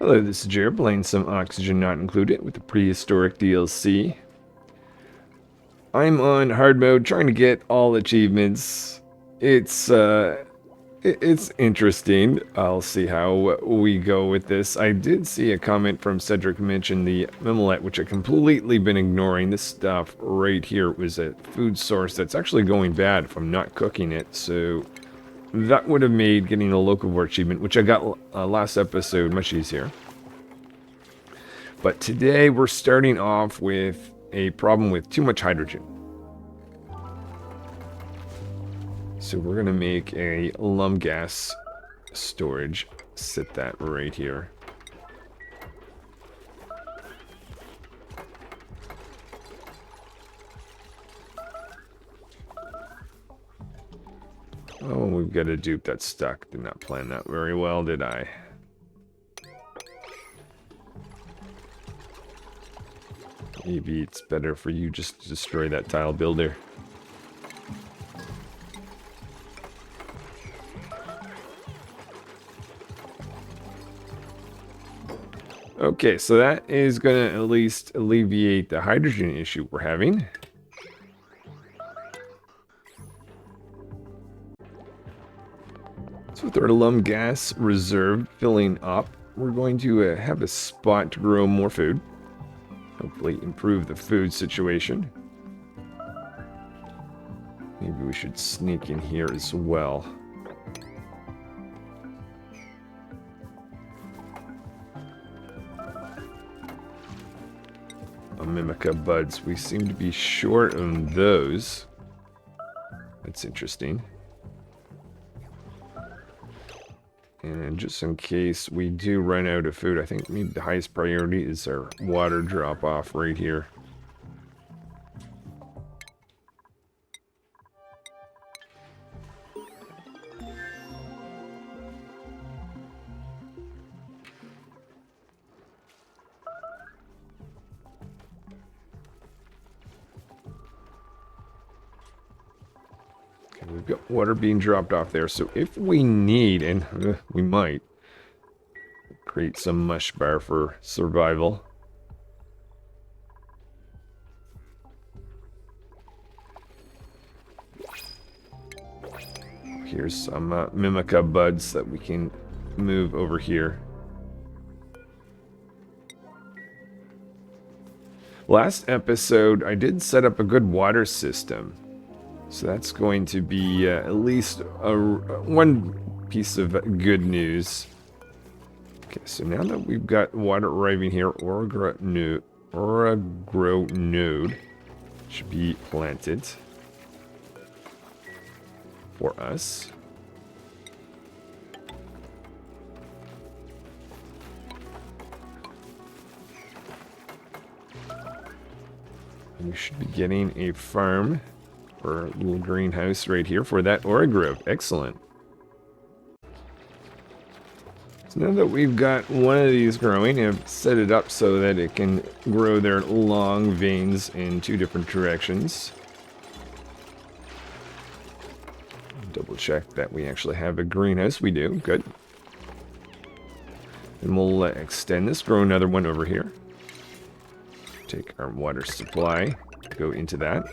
Hello, this is Jared playing some Oxygen Not Included with the Prehistoric DLC. I'm on hard mode trying to get all achievements. It's interesting. I'll see how we go with this. I did see a comment from Cedric mention the Mimolette, which I've completely been ignoring. This stuff right here was a food source that's actually going bad if I'm not cooking it, so that would have made getting a locavore achievement, which I got last episode, much easier. But today we're starting off with a problem with too much hydrogen. So we're going to make a lum gas storage. Set that right here. Oh, we've got a dupe that's stuck. Did not plan that very well, did I? Maybe it's better for you just to destroy that tile builder. Okay, so that is going to at least alleviate the hydrogen issue we're having. So with our lum gas reserve filling up, we're going to have a spot to grow more food. Hopefully improve the food situation. Maybe we should sneak in here as well. Mimica buds. We seem to be short on those. That's interesting. And just in case we do run out of food, I think maybe the highest priority is our water drop off right here. We've got water being dropped off there, so if we need, and we might, create some mush bar for survival. Here's some Mimica buds that we can move over here. Last episode, I did set up a good water system. So that's going to be at least one piece of good news. Okay, so now that we've got water arriving here, Oragro node should be planted for us. And we should be getting a farm. Or a little greenhouse right here for that Oragro. Excellent. So now that we've got one of these growing, I've set it up so that it can grow their long veins in two different directions. Double check that we actually have a greenhouse. We do. Good. And we'll extend this, grow another one over here. Take our water supply, go into that.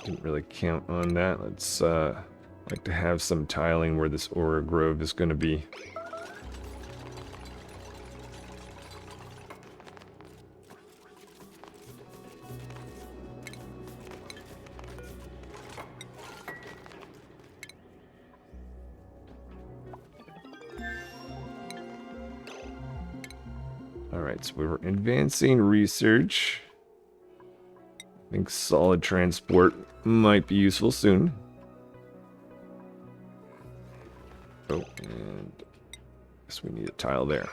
Didn't really count on that. Let's like to have some tiling where this Oragro is going to be. Alright, so we were advancing research. I think solid transport might be useful soon. Oh, and I guess we need a tile there.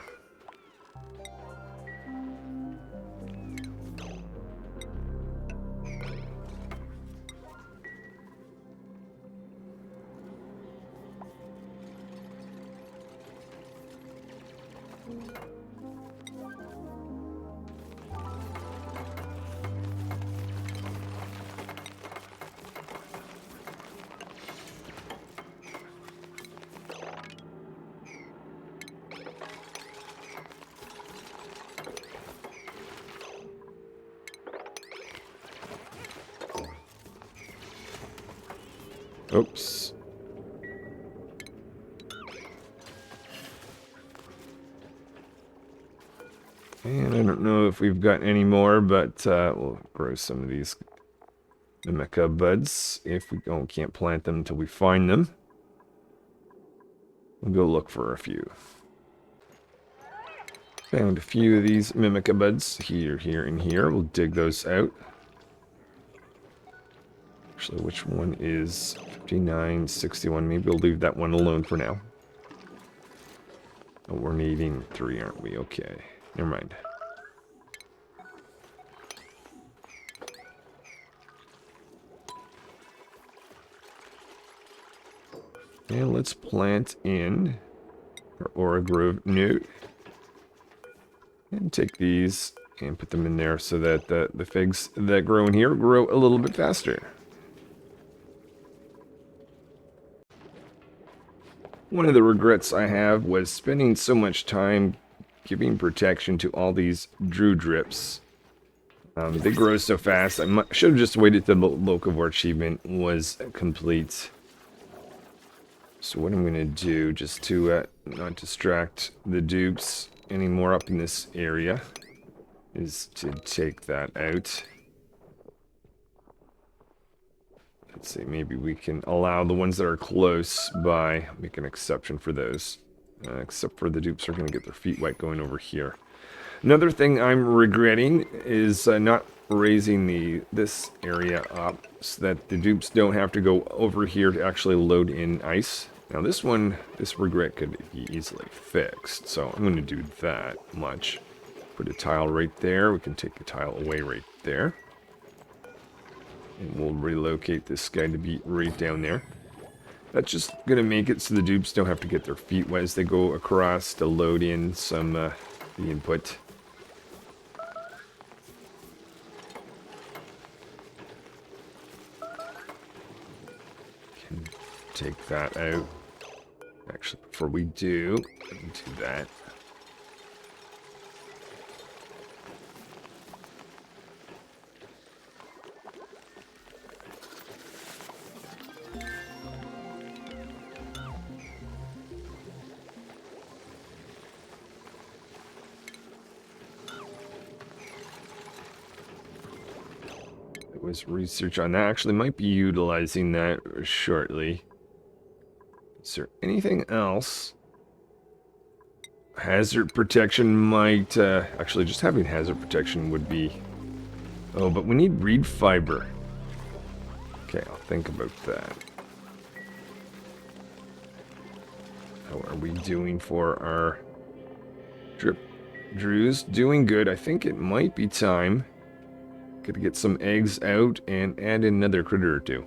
Oops. And I don't know if we've got any more, but we'll grow some of these mimica buds. If we can't plant them until we find them. We'll go look for a few. Found a few of these mimica buds here, here, and here. We'll dig those out. Actually, which one is 59, 61? Maybe we'll leave that one alone for now. Oh, we're needing 3, aren't we? Okay. Never mind. And let's plant in our Aura Grove node. And take these and put them in there so that the figs that grow in here grow a little bit faster. One of the regrets I have was spending so much time giving protection to all these Drew drips. They grow so fast. I should have just waited till the locavore achievement was complete. So what I'm going to do, just to not distract the dupes anymore up in this area, is to take that out. Let's see, maybe we can allow the ones that are close by, make an exception for those. Except for the dupes are going to get their feet wet going over here. Another thing I'm regretting is not raising this area up so that the dupes don't have to go over here to actually load in ice. Now this regret could be easily fixed, so I'm going to do that much. Put a tile right there. We can take the tile away right there. And we'll relocate this guy to be right down there. That's just going to make it so the dupes don't have to get their feet wet as they go across to load in some the input. Can take that out. Actually, before we do that. Was research on that. Actually might be utilizing that shortly. Is there anything else? Hazard protection might actually just having hazard protection would be. Oh, but we need reed fiber. Okay, I'll think about that. How are we doing for our drip drews? Doing good. I think it might be time. Gotta get some eggs out and add in another critter or two.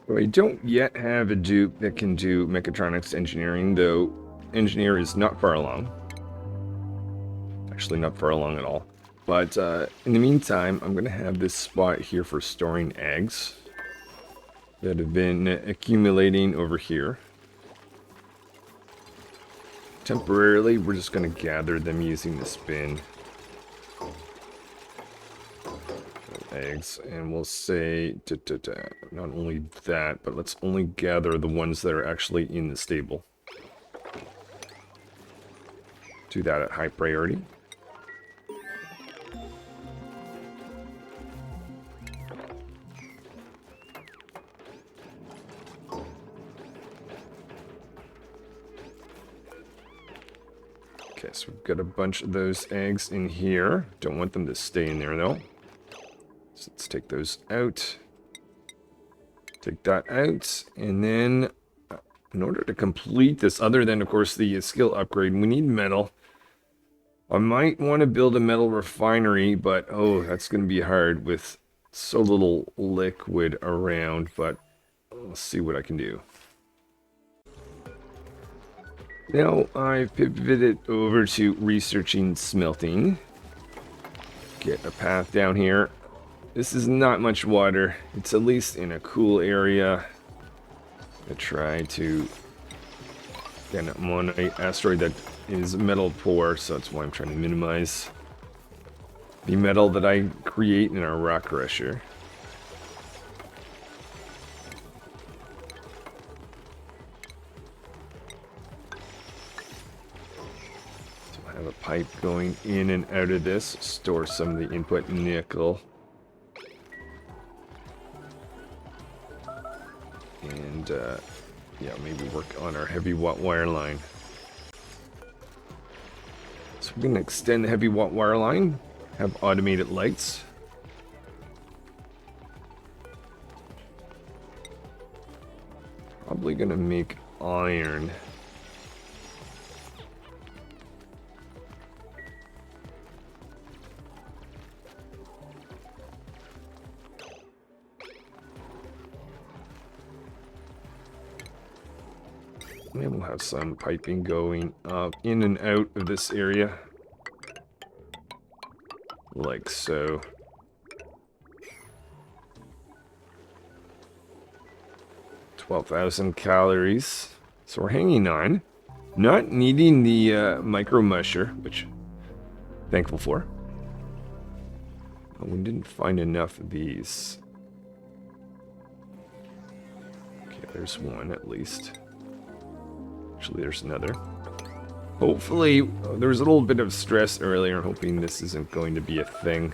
Well, I don't yet have a dupe that can do mechatronics engineering, though engineer is not far along. Actually, not far along at all. But in the meantime, I'm going to have this spot here for storing eggs that have been accumulating over here. Temporarily, we're just going to gather them using this bin. Eggs, and we'll say not only that, but let's only gather the ones that are actually in the stable. Do that at high priority. Okay, so we've got a bunch of those eggs in here. Don't want them to stay in there though. So let's take those out. Take that out. And then, in order to complete this, other than, of course, the skill upgrade, we need metal. I might want to build a metal refinery, but, oh, that's going to be hard with so little liquid around. But I'll see what I can do. Now I've pivoted over to researching smelting. Get a path down here. This is not much water. It's at least in a cool area. I try to... Again, I'm on an asteroid that is metal poor, so that's why I'm trying to minimize the metal that I create in our rock crusher. So I have a pipe going in and out of this, store some of the input nickel. And, yeah, maybe work on our heavy watt wire line. So we're going to extend the heavy watt wire line, have automated lights. Probably going to make iron. And we'll have some piping going up in and out of this area. Like so. $12,000 calories. So we're hanging on. Not needing the micro musher, which I'm thankful for. Oh, we didn't find enough of these. Okay, there's one at least. Actually, there's another. Hopefully, there was a little bit of stress earlier, hoping this isn't going to be a thing.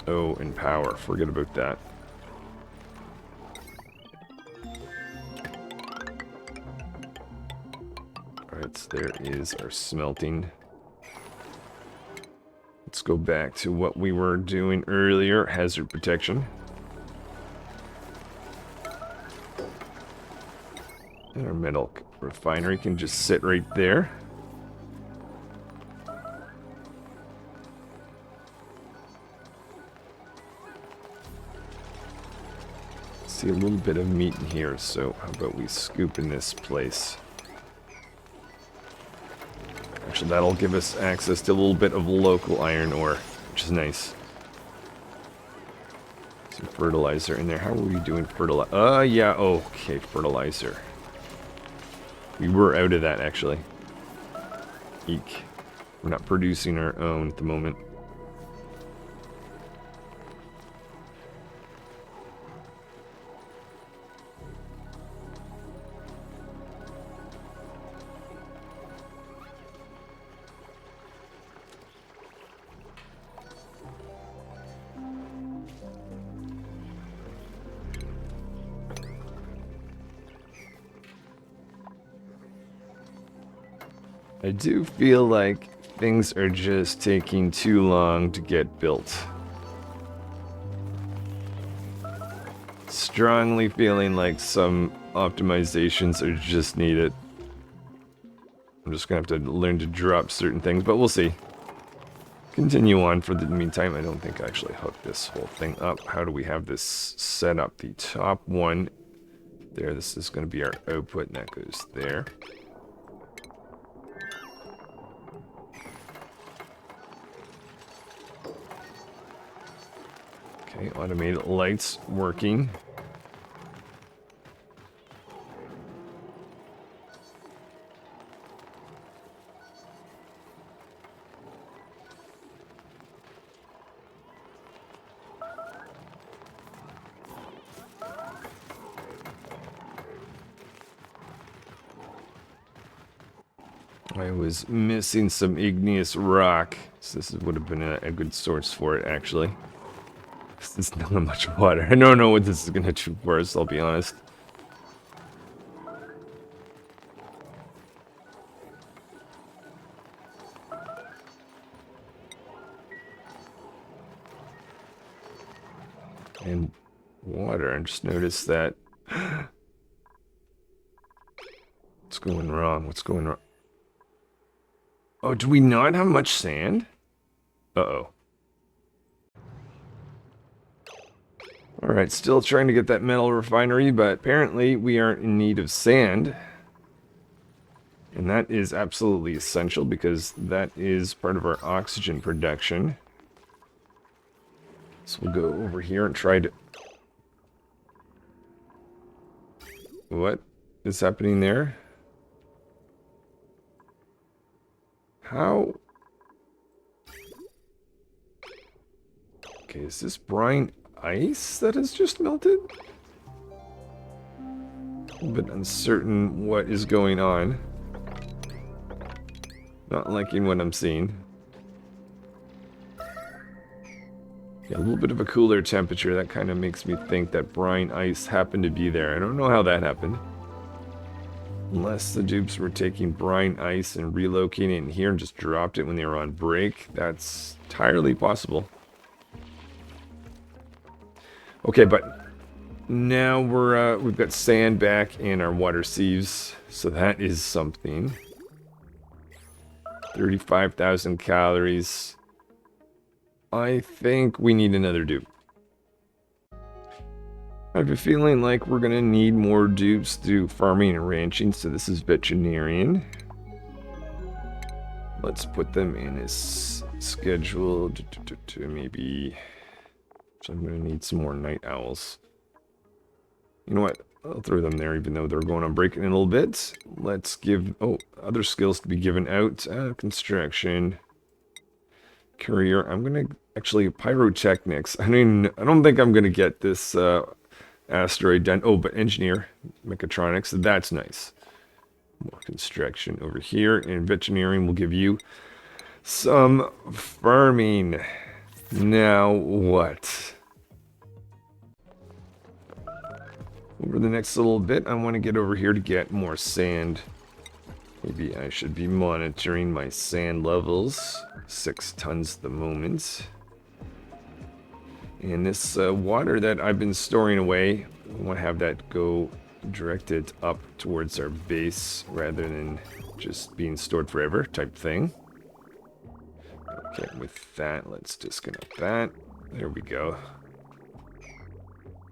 Oh, and power. Forget about that. Alright, so there is our smelting. Let's go back to what we were doing earlier, hazard protection. And our metal refinery can just sit right there. See a little bit of meat in here, so how about we scoop in this place? Actually, that'll give us access to a little bit of local iron ore, which is nice. Some fertilizer in there. How are we doing fertilizer? Yeah, okay, fertilizer. We were out of that, actually. Eek. We're not producing our own at the moment. I do feel like things are just taking too long to get built. Strongly feeling like some optimizations are just needed. I'm just gonna have to learn to drop certain things, but we'll see. Continue on for the meantime. I don't think I actually hooked this whole thing up. How do we have this set up? The top one there, this is going to be our output, and that goes there. Okay, automated lights working. I was missing some igneous rock, so this would have been a good source for it, actually. There's not much water. I don't know what this is going to do for us, I'll be honest. And water, I just noticed that. What's going wrong? What's going wrong? Oh, do we not have much sand? Uh-oh. Alright, still trying to get that metal refinery, but apparently we aren't in need of sand. And that is absolutely essential because that is part of our oxygen production. So we'll go over here and try to... What is happening there? How? Okay, is this brine ice that has just melted? A little bit uncertain what is going on. Not liking what I'm seeing. Yeah, a little bit of a cooler temperature. That kind of makes me think that brine ice happened to be there. I don't know how that happened. Unless the dupes were taking brine ice and relocating it in here and just dropped it when they were on break. That's entirely possible. Okay, but now we've got sand back in our water sieves, so that is something. 35,000 calories. I think we need another dupe. I have a feeling like we're going to need more dupes to do farming and ranching, so this is veterinarian. Let's put them in a schedule to maybe... So I'm going to need some more night owls. You know what? I'll throw them there even though they're going on break in a little bit. Let's give... Oh, other skills to be given out. Construction. Courier. I'm going to... Actually, pyrotechnics. I don't think I'm going to get this... Asteroid done. Oh, but engineer, mechatronics, that's nice. More construction over here, and veterinarian will give you some farming. Now what? Over the next little bit, I want to get over here to get more sand. Maybe I should be monitoring my sand levels. 6 tons at the moment. And this water that I've been storing away, I want to have that go directed up towards our base rather than just being stored forever type thing. Okay, with that, let's disconnect that. There we go.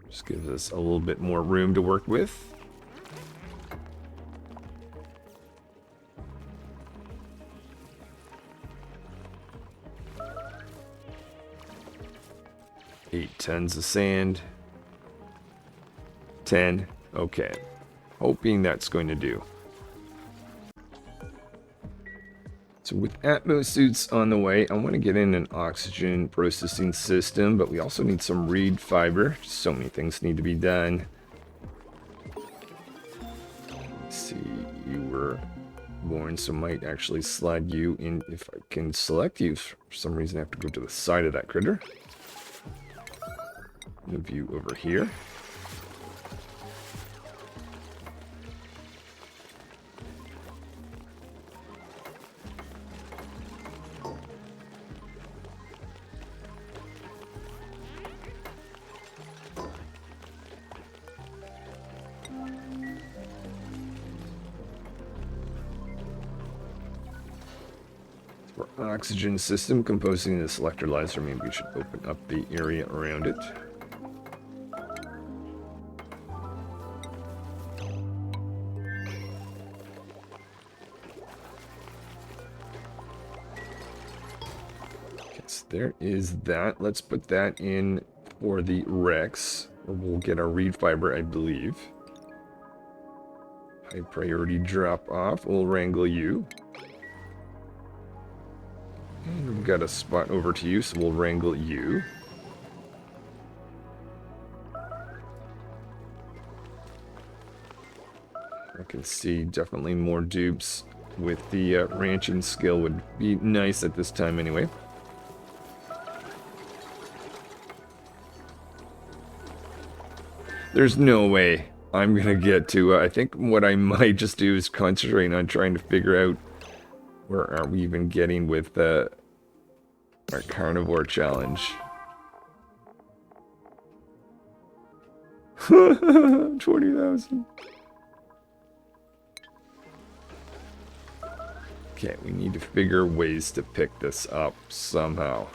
Just gives us a little bit more room to work with. Eight tons of sand. 10. Okay. Hoping that's going to do. So with Atmos suits on the way, I want to get in an oxygen processing system, but we also need some reed fiber. So many things need to be done. Let's see, you were born, so might actually slide you in. If I can select you, for some reason I have to go to the side of that critter. Move you over here. For oxygen system composing this electrolyzer, maybe we should open up the area around it. There is that. Let's put that in for the Rex. Or we'll get our reed fiber, I believe. High priority drop off. We'll wrangle you. And we've got a spot over to you, so we'll wrangle you. I can see definitely more dupes with the ranching skill would be nice at this time anyway. There's no way I'm going to get to... I think what I might just do is concentrate on trying to figure out where are we even getting with our carnivore challenge. 20,000. Okay, we need to figure ways to pick this up somehow.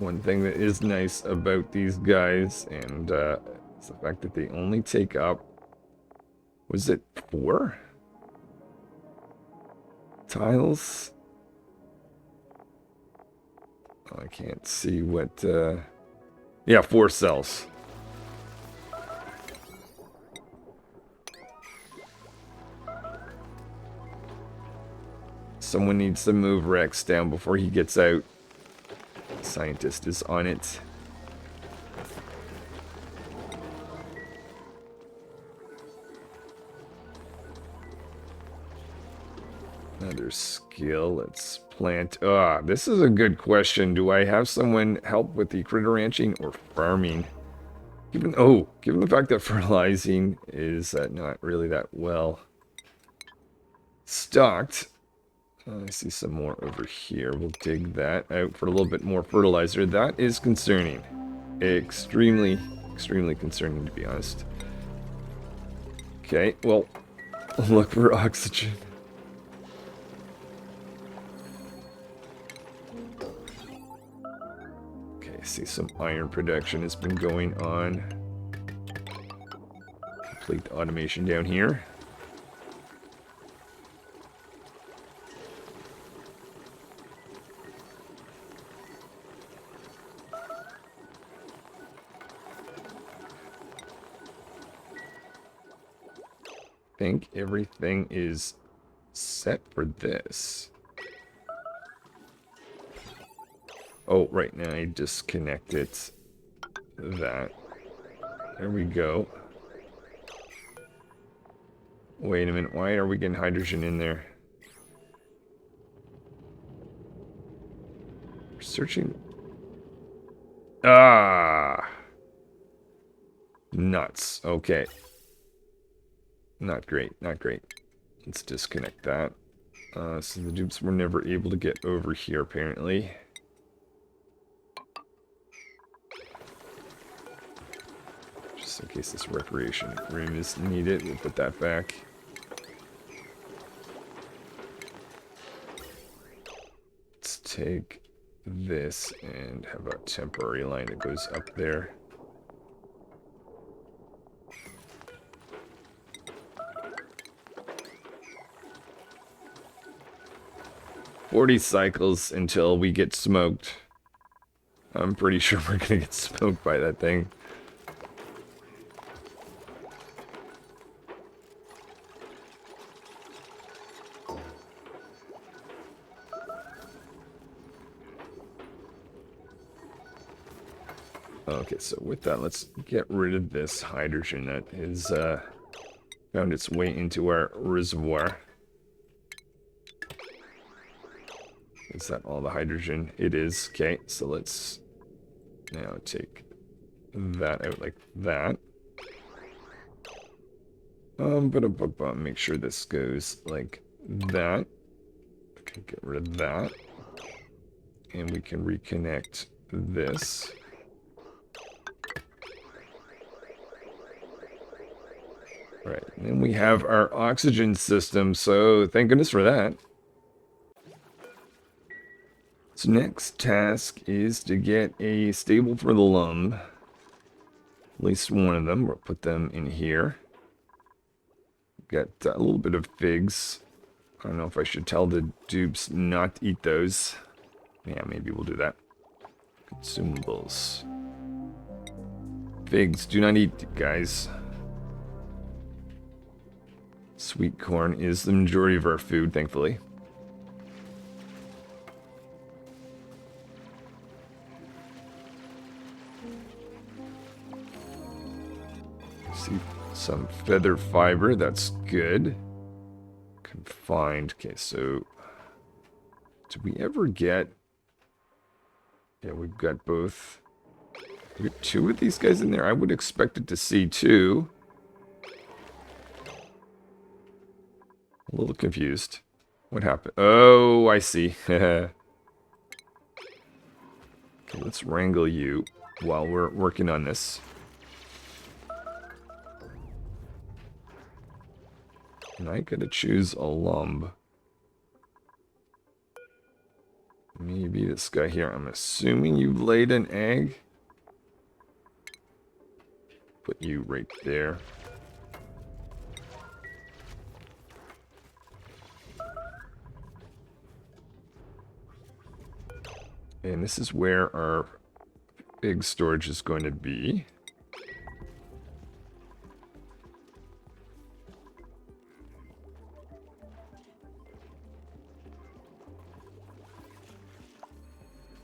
One thing that is nice about these guys, and is the fact that they only take up, was it 4 tiles? Oh, I can't see what, yeah, 4 cells. Someone needs to move Rex down before he gets out. The scientist is on it. Another skill. Let's plant. This is a good question. Do I have someone help with the critter ranching or farming? Given the fact that fertilizing is not really that well stocked. I see some more over here. We'll dig that out for a little bit more fertilizer. That is concerning. Extremely, extremely concerning, to be honest. Okay, well, look for oxygen. Okay, I see some iron production has been going on. Complete the automation down here. I think everything is set for this. Oh, right now I disconnected that. There we go. Wait a minute, why are we getting hydrogen in there? We're searching. Nuts. Okay. Not great, not great. Let's disconnect that. So the dupes were never able to get over here, apparently. Just in case this recreation room is needed, we'll put that back. Let's take this and have a temporary line that goes up there. "40 cycles until we get smoked." I'm pretty sure we're gonna get smoked by that thing. Okay, so with that, let's get rid of this hydrogen that has found its way into our reservoir. Is that all the hydrogen? It is. Okay, so let's now take that out like that. But make sure this goes like that. Okay, get rid of that. And we can reconnect this. Alright, and then we have our oxygen system, so thank goodness for that. So next task is to get a stable for the lum. At least one of them. We'll put them in here. Got a little bit of figs. I don't know if I should tell the dupes not to eat those. Yeah, maybe we'll do that. Consumables. Figs, do not eat, guys. Sweet corn is the majority of our food, thankfully. See some feather fiber, that's good. Confined. Okay, so did we ever get... Yeah, we've got both. We got 2 of these guys in there. I would expect it to see 2. A little confused. What happened? Oh, I see. Okay, let's wrangle you while we're working on this. And I gotta choose a lump. Maybe this guy here. I'm assuming you laid an egg. Put you right there. And this is where our big storage is going to be.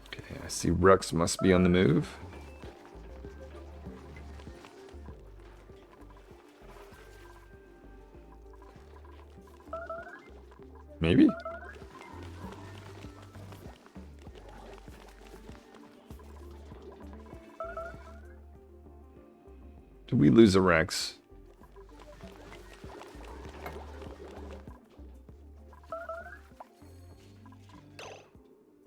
Okay, I see Rux must be on the move. Maybe? Did we lose a Rex?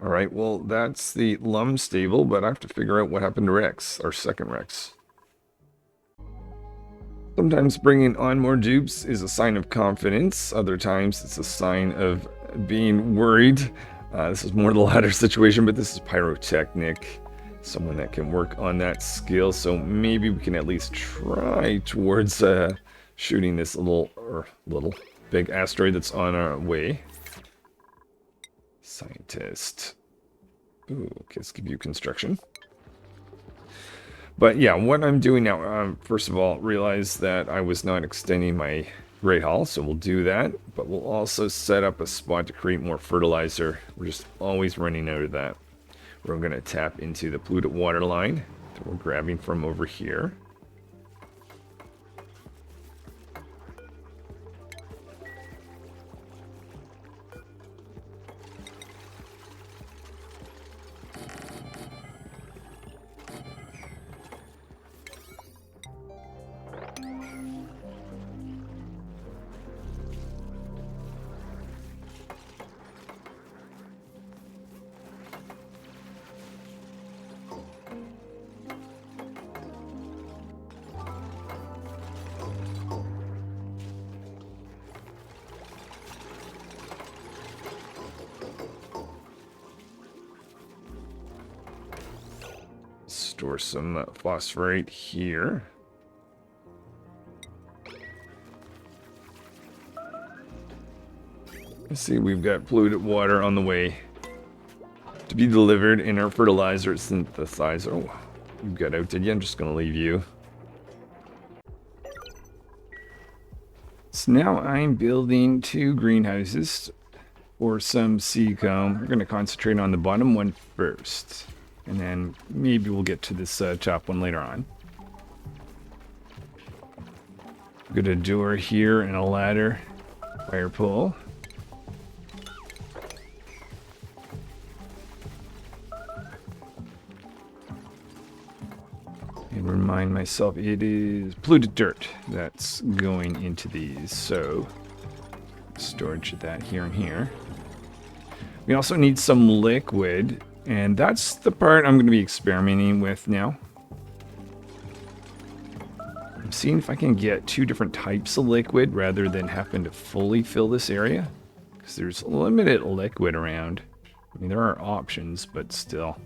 Alright, well, that's the Lum stable, but I have to figure out what happened to Rex, our second Rex. Sometimes bringing on more dupes is a sign of confidence. Other times it's a sign of being worried. This is more the latter situation, but this is pyrotechnic. Someone that can work on that skill, so maybe we can at least try towards shooting this little big asteroid that's on our way. Scientist. Ooh, okay, let's give you construction. But yeah, what I'm doing now, first of all, realize that I was not extending my Great Hall, so we'll do that. But we'll also set up a spot to create more fertilizer. We're just always running out of that. We're going to tap into the polluted water line that we're grabbing from over here. Store some phosphorate here. Let's see, we've got polluted water on the way to be delivered in our fertilizer synthesizer. Oh, you got out, did you? I'm just going to leave you. So now I'm building 2 greenhouses for some Seakomb. We're going to concentrate on the bottom one first. And then maybe we'll get to this top one later on. Got a door here and a ladder. Fire pole. And remind myself it is polluted dirt that's going into these. So storage of that here and here. We also need some liquid. And that's the part I'm going to be experimenting with now. I'm seeing if I can get 2 different types of liquid rather than having to fully fill this area. Because there's limited liquid around. I mean, there are options, but still.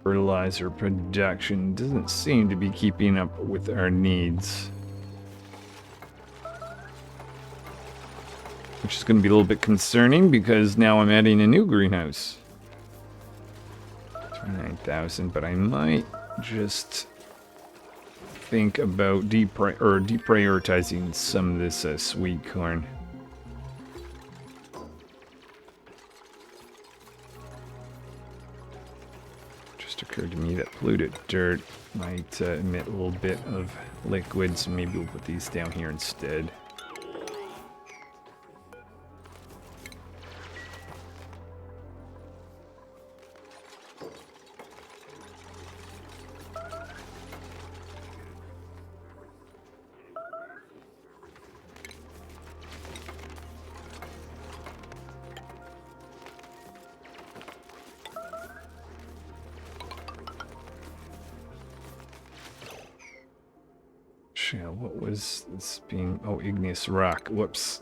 Fertilizer production doesn't seem to be keeping up with our needs. Which is going to be a little bit concerning because now I'm adding a new greenhouse. 29,000, but I might just think about deprioritizing some of this sweet corn. Occurred to me that polluted dirt might emit a little bit of liquid, so maybe we'll put these down here instead. shale. What was this being? Oh, igneous rock. Whoops.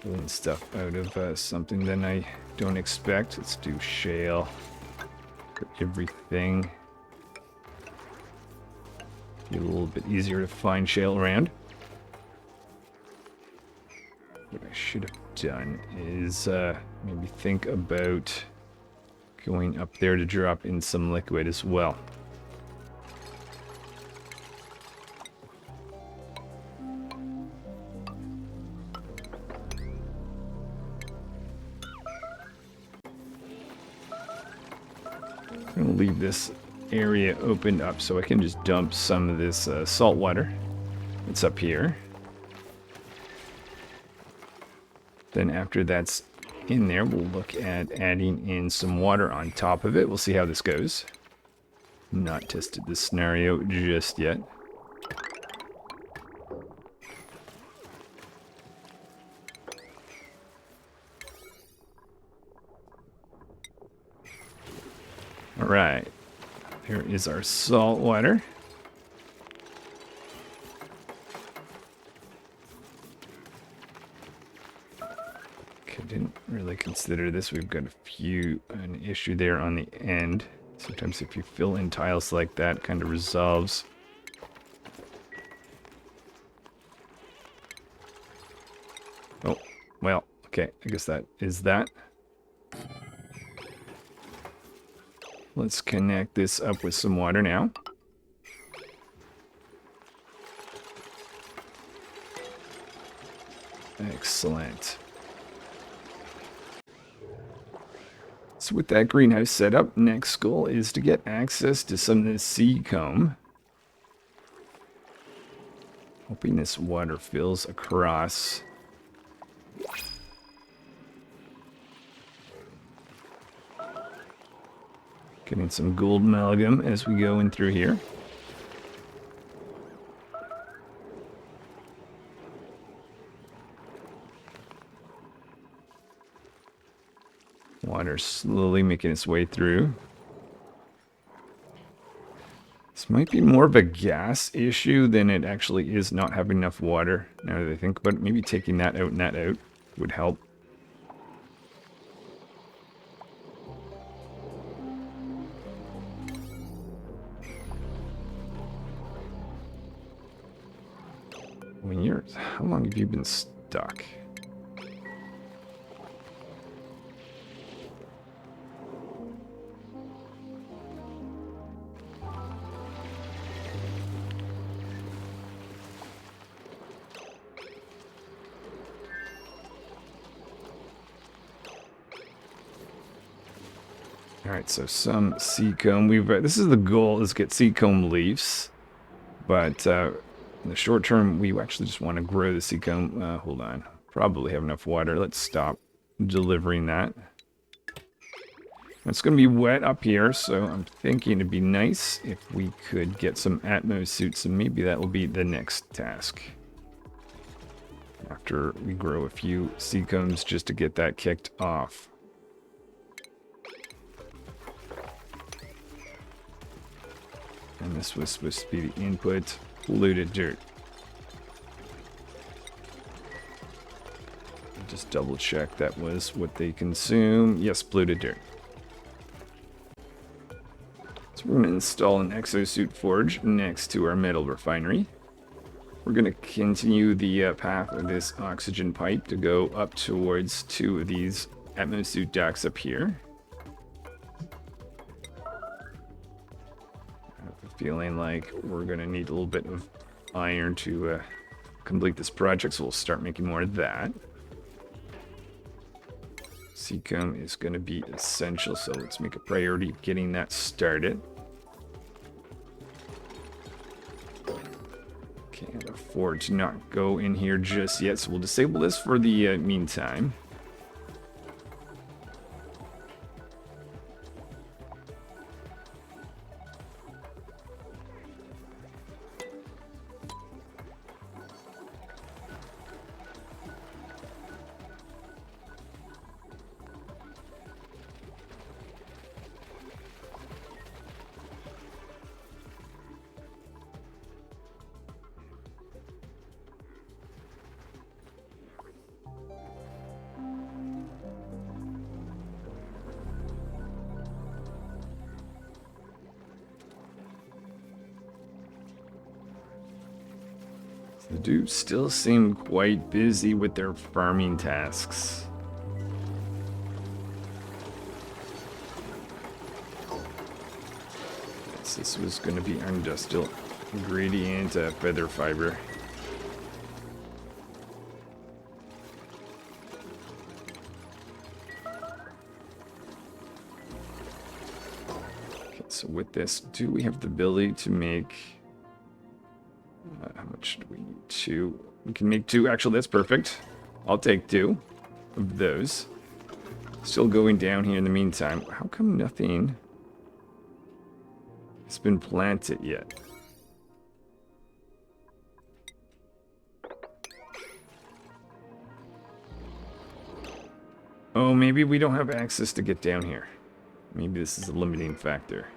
Pulling stuff out of something that I don't expect. Let's do shale for everything. Be a little bit easier to find shale around. What I should have done is maybe think about going up there to drop in some liquid as well. I'm going to leave this area opened up so I can just dump some of this salt water that's up here. Then after that's in there, we'll look at adding in some water on top of it. We'll see how this goes. Not tested this scenario just yet. All right, here is our salt water. Okay, didn't really consider this. We've got an issue there on the end. Sometimes if you fill in tiles like that, it kind of resolves. Oh, well, okay, I guess that is that. Let's connect this up with some water now. Excellent. So with that greenhouse set up, next goal is to get access to some of the Seakomb. Hoping this water fills across. Getting some gold amalgam as we go in through here. Water slowly making its way through. This might be more of a gas issue than it actually is not having enough water. Now that I think about it, maybe taking that out and that out would help. How long have you been stuck? Alright, so some Seakomb. This is the goal, is get Seakomb leaves. But in the short term, we actually just want to grow the Seakomb. Hold on. Probably have enough water. Let's stop delivering that. It's going to be wet up here, so I'm thinking it'd be nice if we could get some Atmo suits, and maybe that will be the next task. After we grow a few Seakombs just to get that kicked off. And this was supposed to be the input. Polluted dirt. Just double check that was what they consume. Yes, polluted dirt. So we're going to install an exosuit forge next to our metal refinery. We're going to continue the path of this oxygen pipe to go up towards two of these atmosuit ducts up here. Feeling like we're going to need a little bit of iron to complete this project, so we'll start making more of that. Seakomb is going to be essential, so let's make a priority of getting that started. Can't afford to not go in here just yet, so we'll disable this for the meantime. They do still seem quite busy with their farming tasks. Yes, this was going to be our industrial ingredient, feather fiber. Okay, so with this, do we have the ability to make... how much do we need? 2. We can make 2. Actually, that's perfect. I'll take 2 of those. Still going down here in the meantime. How come nothing has been planted yet? Oh, maybe we don't have access to get down here. Maybe this is a limiting factor.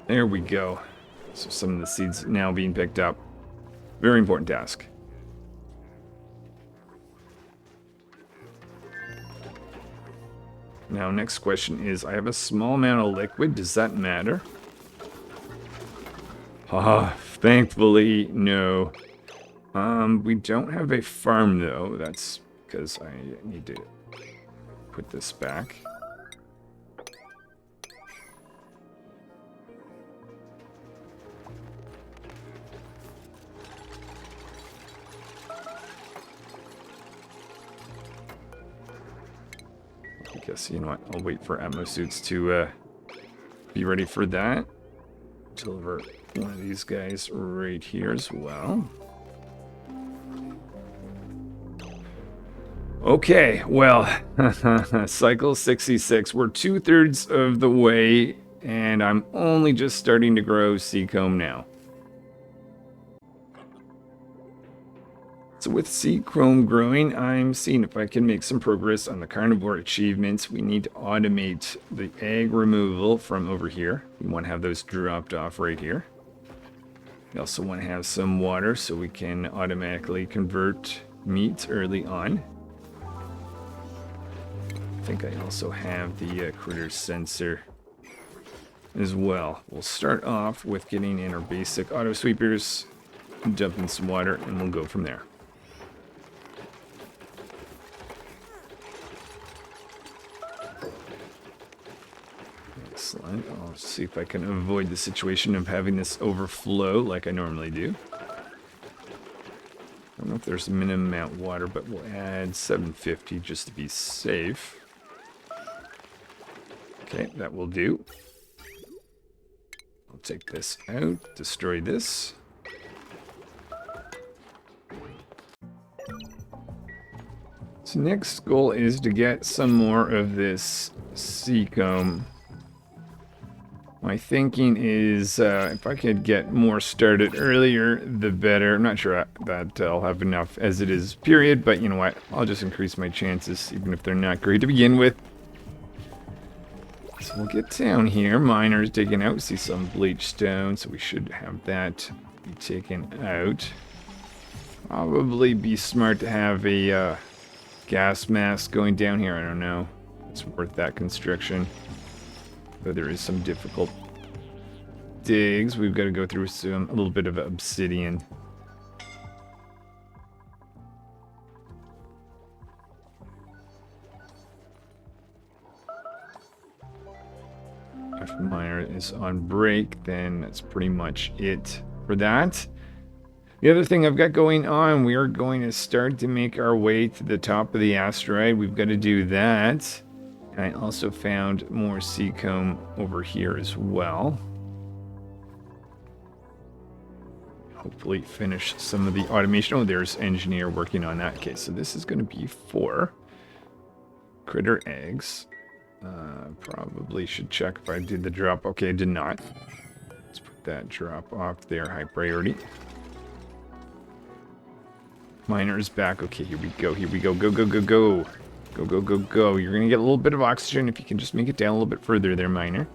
There we go. So some of the seeds now being picked up. Very important task. Now, next question is, I have a small amount of liquid. Does that matter? Thankfully, no. We don't have a farm, though. That's because I need to put this back. I guess, you know what, I'll wait for Atmo suits to be ready for that. Deliver one of these guys right here as well. Okay, well, cycle 66. We're 2/3 of the way, and I'm only just starting to grow Seakomb now. So with Seakomb growing, I'm seeing if I can make some progress on the Carnivore achievements. We need to automate the egg removal from over here. We want to have those dropped off right here. We also want to have some water so we can automatically convert meat early on. I think I also have the critter sensor as well. We'll start off with getting in our basic auto sweepers, dump in some water, and we'll go from there. Excellent. I'll see if I can avoid the situation of having this overflow like I normally do. I don't know if there's a minimum amount of water, but we'll add 750 just to be safe. Okay, that will do. I'll take this out, destroy this. So next goal is to get some more of this Seakomb. My thinking is if I could get more started earlier, the better. I'm not sure that I'll have enough as it is, period. But you know what? I'll just increase my chances, even if they're not great to begin with. So we'll get down here. Miners digging out. See some bleached stone, so we should have that be taken out. Probably be smart to have a gas mask going down here. I don't know. It's worth that construction. But there is some difficult digs. We've got to go through a little bit of obsidian. If miner is on break, then that's pretty much it for that. The other thing I've got going on, we are going to start to make our way to the top of the asteroid. We've got to do that. And I also found more Seakomb over here as well. Hopefully finish some of the automation. Oh, there's engineer working on that. Okay, so this is going to be for critter eggs. Probably should check if I did the drop. Okay, I did not. Let's put that drop off there, high priority. Miner is back. Okay, here we go. Here we go. Go, go, go, go. Go, go, go, go. You're going to get a little bit of oxygen if you can just make it down a little bit further there, miner.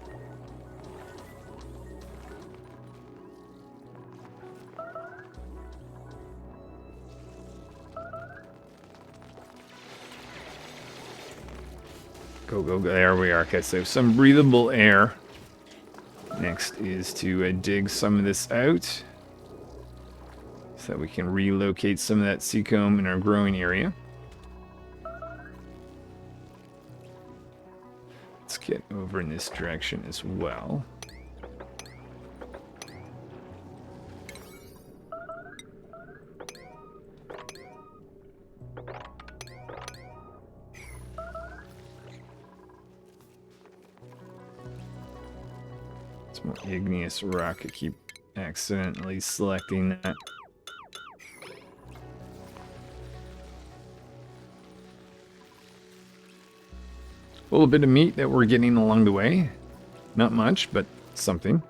Go, go, go. There we are. Okay, so some breathable air. Next is to dig some of this out so that we can relocate some of that seakomb in our growing area. Let's get over in this direction as well. More igneous rock. I keep accidentally selecting that. A little bit of meat that we're getting along the way. Not much, but something.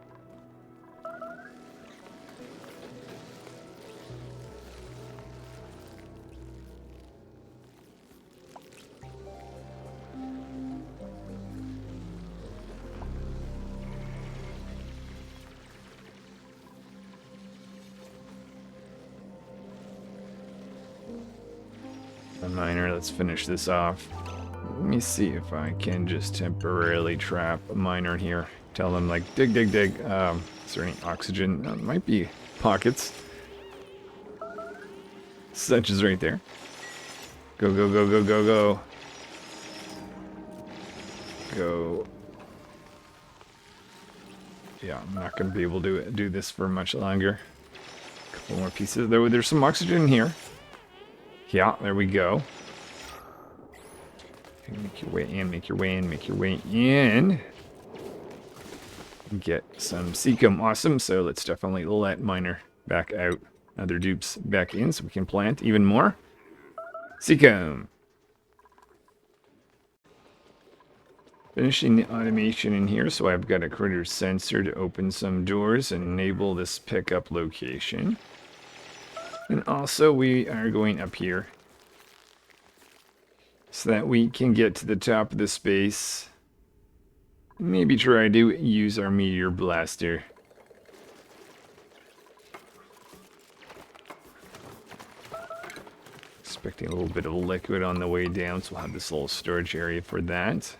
A miner, let's finish this off. Let me see if I can just temporarily trap a miner in here. Tell them, like, dig, dig, dig. Is there any oxygen? Might be pockets. Such as right there. Go, go, go, go, go, go. Go. Yeah, I'm not going to be able to do this for much longer. A couple more pieces. There's some oxygen in here. Yeah, there we go. Make your way in, make your way in, make your way in. Get some Seakomb. Awesome. So let's definitely let miner back out. Other dupes back in so we can plant even more Seakomb. Finishing the automation in here, so I've got a critter sensor to open some doors and enable this pickup location. And also we are going up here so that we can get to the top of the space. Maybe try to use our meteor blaster. Expecting a little bit of liquid on the way down, so we'll have this little storage area for that.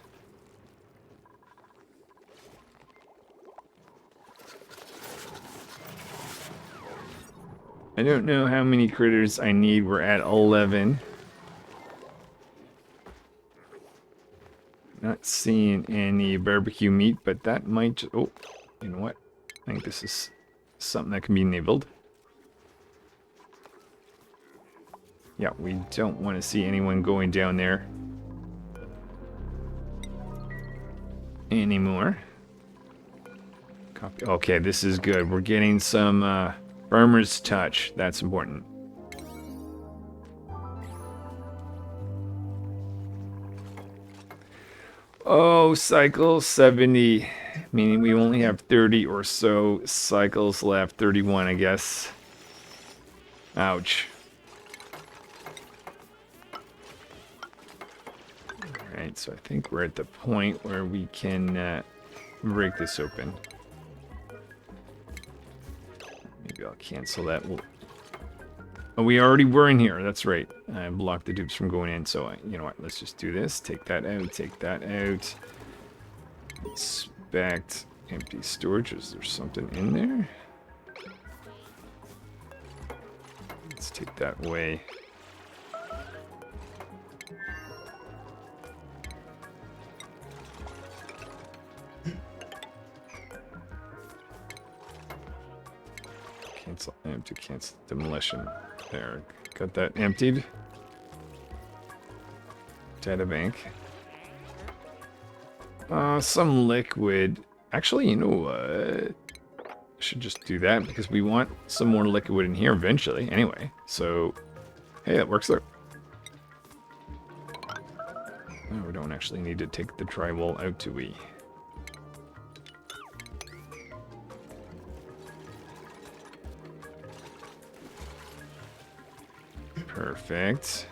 I don't know how many critters I need. We're at 11. Not seeing any barbecue meat, but that might... Oh, you know what? I think this is something that can be enabled. Yeah, we don't want to see anyone going down there anymore. Copy. Okay, this is good. We're getting some farmer's touch. That's important. Oh, cycle 70. Meaning we only have 30 or so cycles left. 31, I guess. Ouch. Alright, so I think we're at the point where we can break this open. Maybe I'll cancel that. Oh, we already were in here. That's right. I blocked the dupes from going in. So, you know what? Let's just do this. Take that out. Take that out. Inspect empty storage. Is there something in there? Let's take that away. Cancel empty. Cancel demolition. There, got that emptied. Data bank. Some liquid. Actually, you know what? I should just do that because we want some more liquid in here eventually. Anyway, so hey, that works there. Oh, we don't actually need to take the drywall out, do we? Perfect.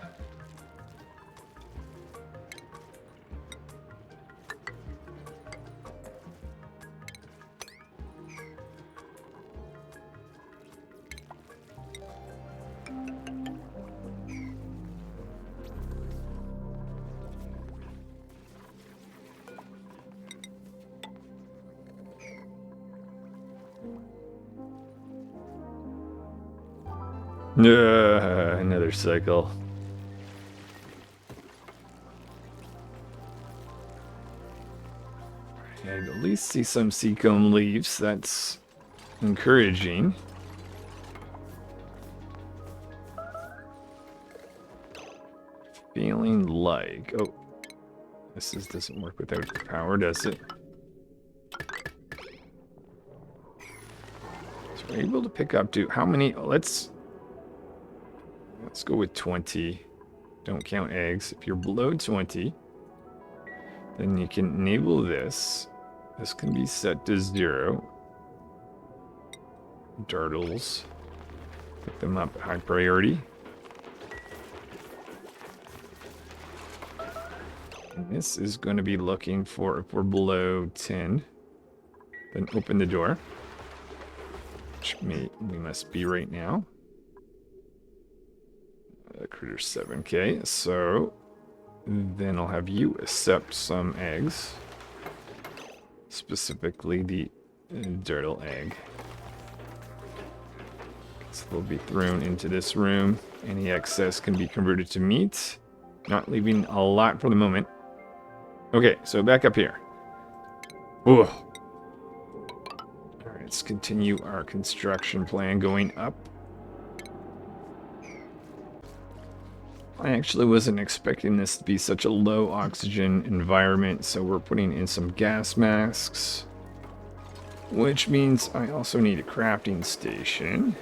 Another cycle. I at least see some Seakomb leaves. That's encouraging. Feeling like... Oh, doesn't work without power, does it? So we're able to pick up to... How many... Let's go with 20. Don't count eggs. If you're below 20, then you can enable this. This can be set to 0. Turtles. Pick them up at high priority. And this is going to be looking for, if we're below 10, then open the door. Which we must be right now. Critter 7k, so then I'll have you accept some eggs. Specifically the turtle egg. So they'll be thrown into this room. Any excess can be converted to meat. Not leaving a lot for the moment. Okay, so back up here. Ooh. Alright, let's continue our construction plan going up. I actually wasn't expecting this to be such a low oxygen environment, so we're putting in some gas masks. Which means I also need a crafting station.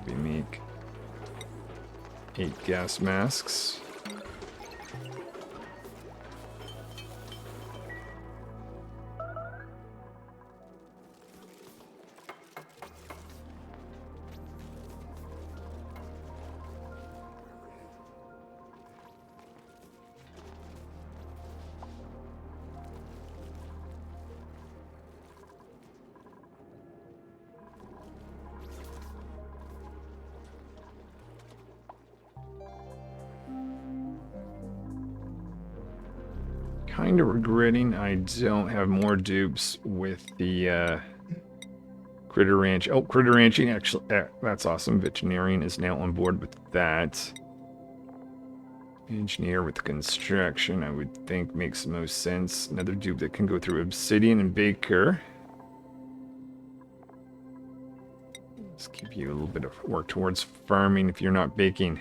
We make 8 gas masks. Kind of regretting I don't have more dupes with the critter ranch. Oh, critter ranching, actually, that's awesome. Veterinarian is now on board with that. Engineer with construction, I would think makes the most sense. Another dupe that can go through obsidian and baker. Let's give you a little bit of work towards farming if you're not baking.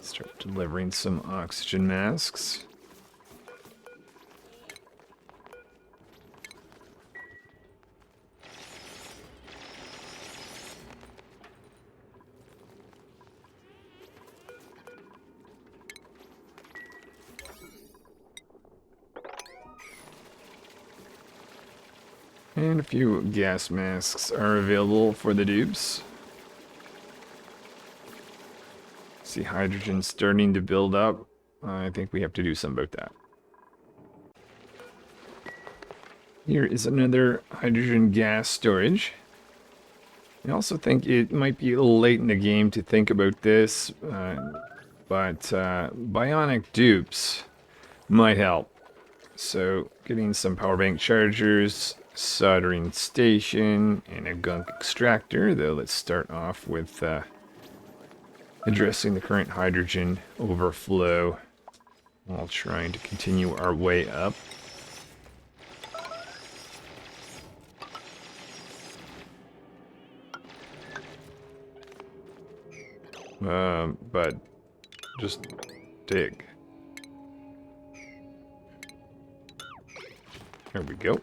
Start delivering some oxygen masks. And a few gas masks are available for the dupes. See hydrogen starting to build up. I think we have to do something about that. Here is another hydrogen gas storage. I also think it might be a little late in the game to think about this, but bionic dupes might help. So getting some power bank chargers, soldering station, and a gunk extractor, though let's start off with addressing the current hydrogen overflow while trying to continue our way up. But just dig. There we go.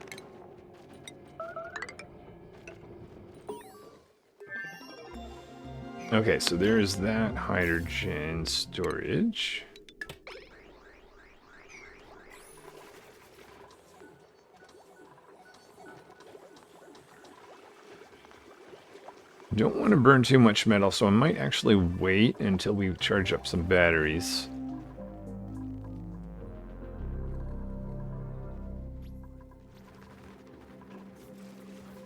Okay, so there's that hydrogen storage. Don't want to burn too much metal, so I might actually wait until we charge up some batteries.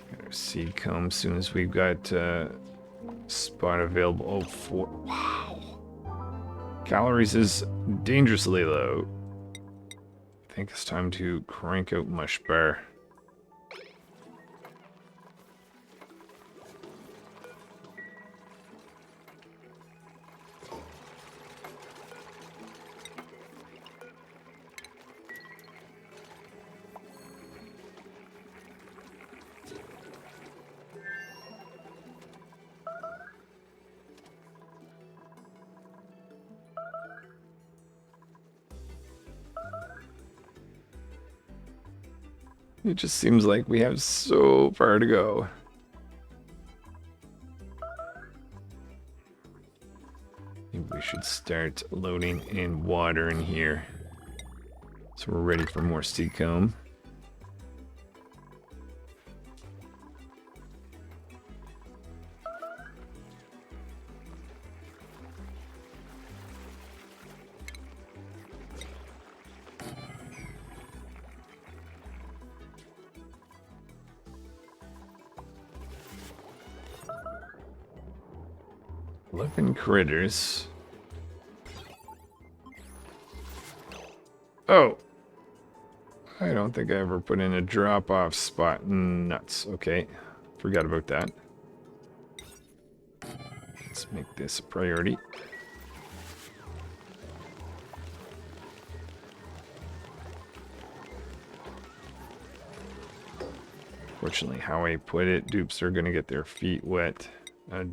Got our Seakomb as soon as we've got spot available. Oh, wow. Calories is dangerously low. I think it's time to crank out Mush Bar. It just seems like we have so far to go. Maybe we should start loading in water in here. So we're ready for more Seakomb. Living critters. Oh! I don't think I ever put in a drop-off spot. Nuts. Okay. Forgot about that. Let's make this a priority. Fortunately, how I put it, dupes are going to get their feet wet.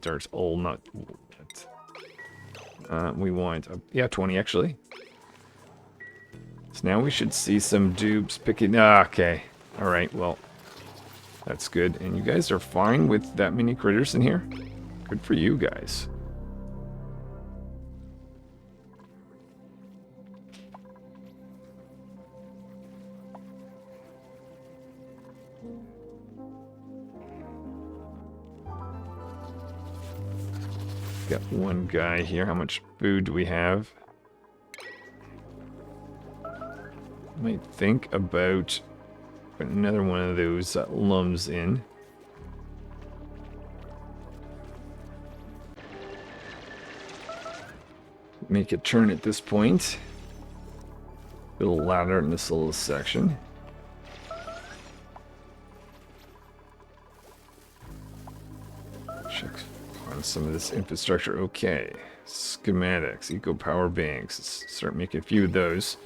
Dart's all not wet. We want, yeah, 20 actually. So now we should see some dupes picking, okay. Alright, well, that's good. And you guys are fine with that many critters in here? Good for you guys. Got one guy here. How much food do we have? Might think about putting another one of those lums in. Make a turn at this point. Build a ladder in this little section. Check on some of this infrastructure. Okay. Schematics, eco power banks. Let's start making a few of those.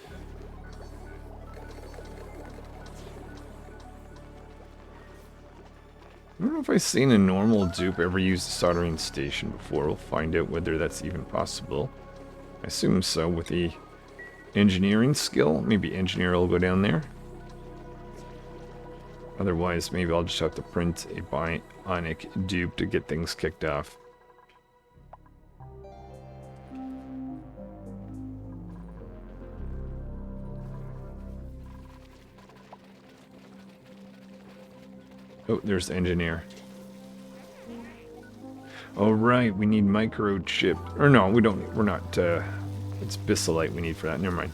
I don't know if I've seen a normal dupe ever use the soldering station before. We'll find out whether that's even possible. I assume so with the engineering skill. Maybe engineer will go down there. Otherwise, maybe I'll just have to print a bionic dupe to get things kicked off. Oh, there's the engineer. Oh, right, we need microchip. Or no, we don't. We're not. It's Bissolite we need for that. Never mind.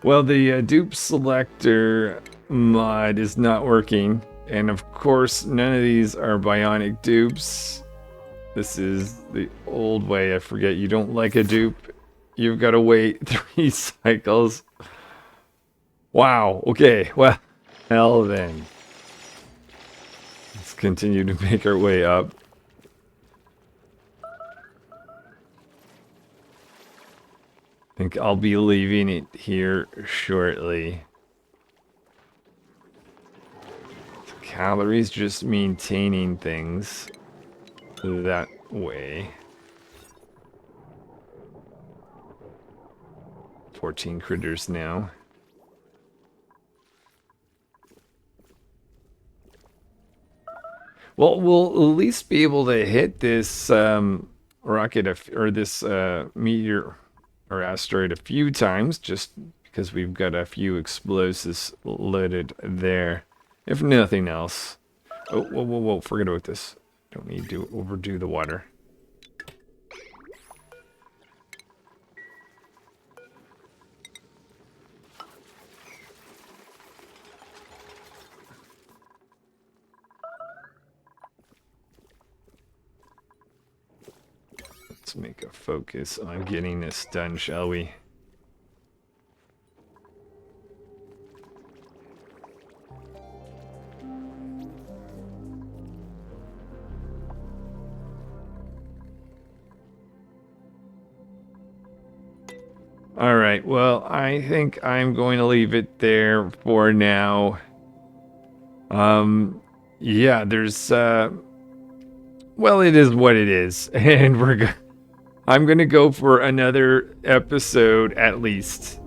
Well, the dupe selector mod is not working. And of course, none of these are bionic dupes. This is the old way. I forget. You don't like a dupe, you've got to wait 3 cycles. Wow. Okay. Well, hell then. Let's continue to make our way up. I think I'll be leaving it here shortly. Calories, just maintaining things that way. 14 critters now. Well, we'll at least be able to hit this rocket or this meteor or asteroid a few times, just because we've got a few explosives loaded there. If nothing else. Oh, whoa, whoa, whoa, forget about this. Don't need to overdo the water. Let's make a focus on getting this done, shall we? All right, well, I think I'm going to leave it there for now. Yeah, there's, well, it is what it is, and I'm gonna go for another episode at least.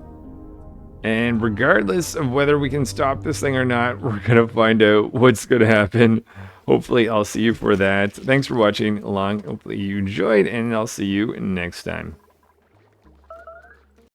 And regardless of whether we can stop this thing or not, we're gonna find out what's gonna happen. Hopefully, I'll see you for that. Thanks for watching along. Hopefully, you enjoyed, and I'll see you next time.